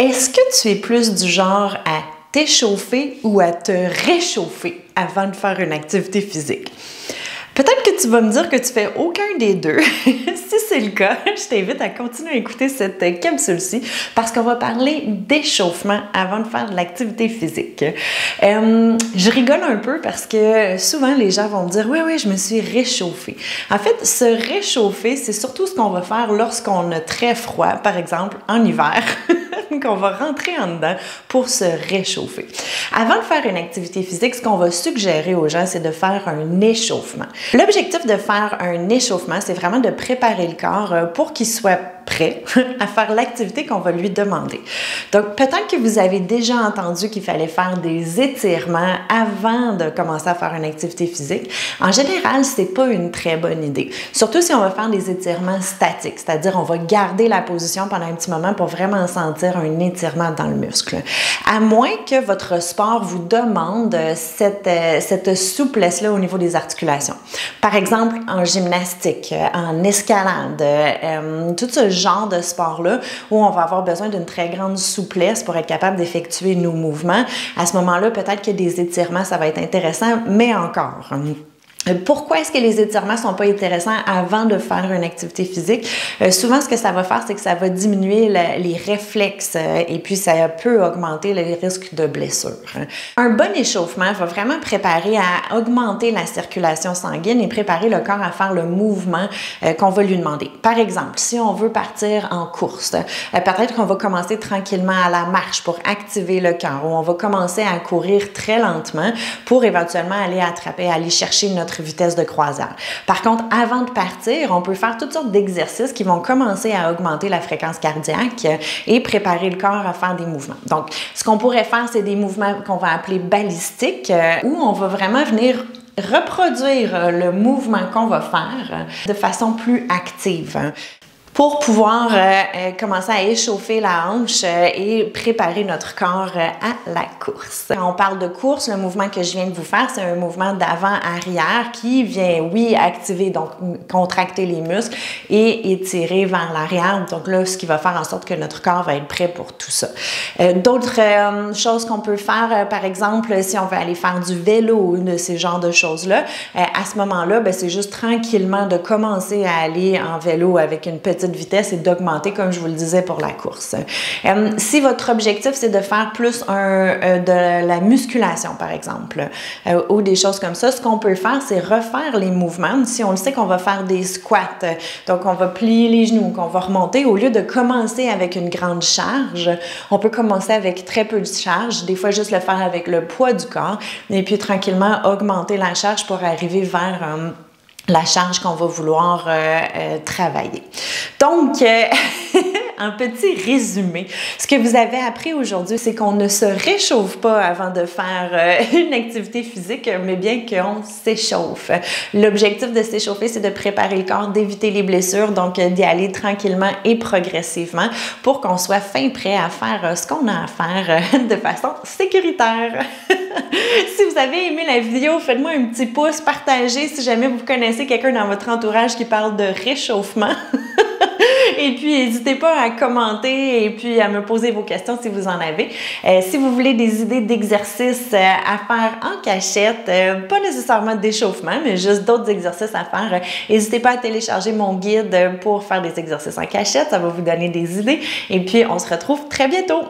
Est-ce que tu es plus du genre à t'échauffer ou à te réchauffer avant de faire une activité physique? Peut-être que tu vas me dire que tu fais aucun des deux. Si c'est le cas, je t'invite à continuer à écouter cette capsule-ci parce qu'on va parler d'échauffement avant de faire de l'activité physique. Je rigole un peu parce que souvent les gens vont me dire « Oui, je me suis réchauffée ». En fait, se réchauffer, c'est surtout ce qu'on va faire lorsqu'on a très froid, par exemple en hiver. Qu'on va rentrer en dedans pour se réchauffer. Avant de faire une activité physique, ce qu'on va suggérer aux gens, c'est de faire un échauffement. L'objectif de faire un échauffement, c'est vraiment de préparer le corps pour qu'il soit prêt à faire l'activité qu'on va lui demander. Donc, peut-être que vous avez déjà entendu qu'il fallait faire des étirements avant de commencer à faire une activité physique. En général, c'est pas une très bonne idée. Surtout si on va faire des étirements statiques, c'est-à-dire on va garder la position pendant un petit moment pour vraiment sentir un étirement dans le muscle. À moins que votre sport vous demande cette souplesse-là au niveau des articulations. Par exemple, en gymnastique, en escalade, tout ce genre de sport-là où on va avoir besoin d'une très grande souplesse pour être capable d'effectuer nos mouvements. À ce moment-là, peut-être que des étirements, ça va être intéressant, mais encore. Pourquoi est-ce que les étirements ne sont pas intéressants avant de faire une activité physique? Souvent, ce que ça va faire, c'est que ça va diminuer les réflexes et puis ça peut augmenter les risques de blessures. Un bon échauffement va vraiment préparer à augmenter la circulation sanguine et préparer le corps à faire le mouvement qu'on va lui demander. Par exemple, si on veut partir en course, peut-être qu'on va commencer tranquillement à la marche pour activer le cœur ou on va commencer à courir très lentement pour éventuellement aller chercher notre vitesse de croisière. Par contre, avant de partir, on peut faire toutes sortes d'exercices qui vont commencer à augmenter la fréquence cardiaque et préparer le corps à faire des mouvements. Donc, ce qu'on pourrait faire, c'est des mouvements qu'on va appeler balistiques, où on va vraiment venir reproduire le mouvement qu'on va faire de façon plus active. Pour pouvoir commencer à échauffer la hanche et préparer notre corps à la course. Quand on parle de course, le mouvement que je viens de vous faire, c'est un mouvement d'avant-arrière qui vient, oui, activer, donc contracter les muscles et étirer vers l'arrière. Donc là, ce qui va faire en sorte que notre corps va être prêt pour tout ça. D'autres choses qu'on peut faire, par exemple, si on veut aller faire du vélo ou de ces genres de choses-là, à ce moment-là, c'est juste tranquillement de commencer à aller en vélo avec une petite vitesse et d'augmenter, comme je vous le disais, pour la course. Si votre objectif, c'est de faire plus de la musculation, par exemple, ou des choses comme ça, ce qu'on peut faire, c'est refaire les mouvements. Si on le sait qu'on va faire des squats, donc on va plier les genoux, qu'on va remonter, au lieu de commencer avec une grande charge, on peut commencer avec très peu de charge, des fois juste le faire avec le poids du corps, et puis tranquillement augmenter la charge pour arriver vers la charge qu'on va vouloir travailler. Donc, un petit résumé. Ce que vous avez appris aujourd'hui, c'est qu'on ne se réchauffe pas avant de faire une activité physique, mais bien qu'on s'échauffe. L'objectif de s'échauffer, c'est de préparer le corps, d'éviter les blessures, donc d'y aller tranquillement et progressivement pour qu'on soit fin prêt à faire ce qu'on a à faire de façon sécuritaire. Si vous avez aimé la vidéo, faites-moi un petit pouce, partagez si jamais vous connaissez quelqu'un dans votre entourage qui parle de réchauffement. Et puis, n'hésitez pas à commenter et puis à me poser vos questions si vous en avez. Si vous voulez des idées d'exercices à faire en cachette, pas nécessairement d'échauffement, mais juste d'autres exercices à faire, n'hésitez pas à télécharger mon guide pour faire des exercices en cachette. Ça va vous donner des idées. Et puis, on se retrouve très bientôt!